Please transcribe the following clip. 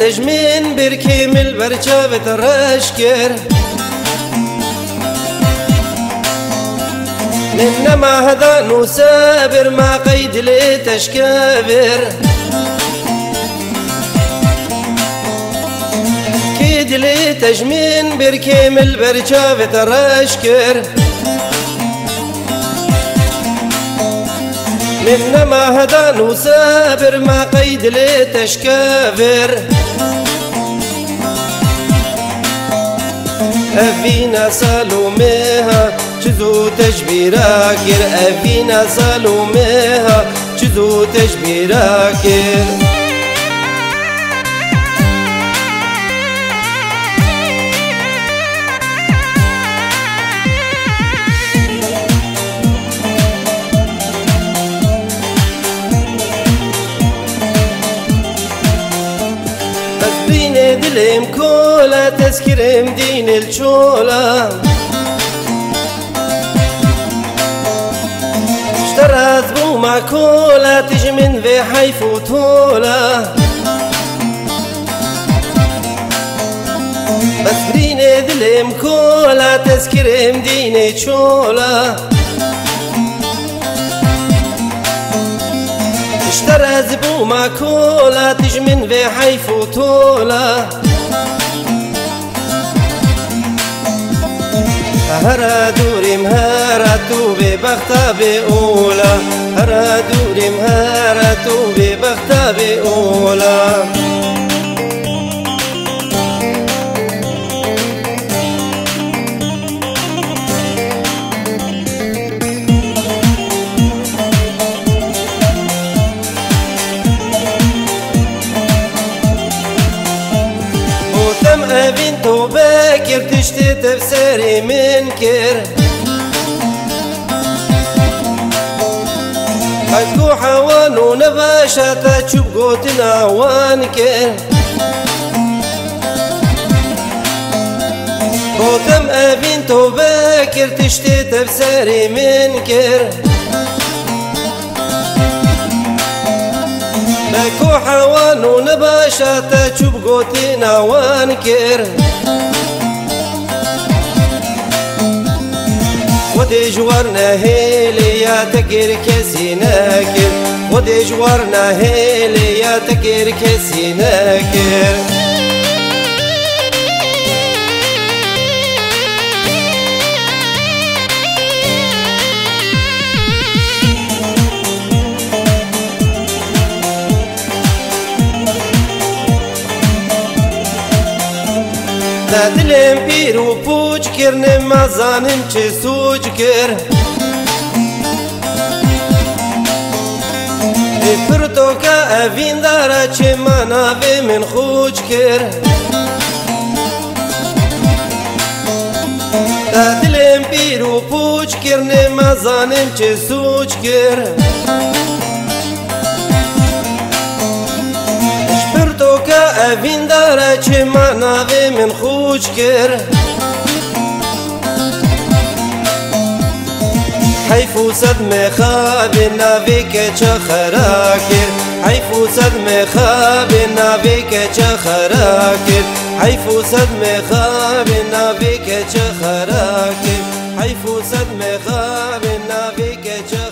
تجمين بركي من البرشابة الرشكر إنما هذا نسابر ما قيد لي تشكابر كيد لي تجمين بركي من البرشابة الرشكر إنما هذا نسابر ما قيد لي تشكابر أفينا سالوميها جزو تجبيراكر أفينا سالوميها جزو تجبيراكر بس دلم كولا تذكرم دين الشولا اشترت بو معكولا تجي من في حيف وطولا بس بريني دلم كولا تذكرم دين الشولا اشترى زبو معكولا تجي من في حيف وطولا هرا دوري مهارتو ببغتا بأولا هرا دوري مهارتو ببغتا بأولا بنت وباكر تشتي تفسيري منكر حكو حوان ونباشا تشوف قوتنا وانكر قوتم بنت وباكر تشتي تفسيري منكر باكو حوان ونباشا تشوف قوتنا وانكر ودي جوارنا هيلي يا تكير كسي ناكر ودي جوارنا هيلي يا تكير كسي ناكر دلم پیر و پوچ کرنه مزانم چه سوچ کر پر تو که اوین داره چه منابع من خوچ کر دلم پیر و پوچ کرنه مزانم چه سوچ کر اوین داره چه منابع من خوچ کر حیف و صد مخاب ناوی که چه خرا کر حیف و صد مخاب ناوی که چه خرا کر حیف و صد مخاب ناوی که چه خرا کر حیف و صد مخاب ناوی که چه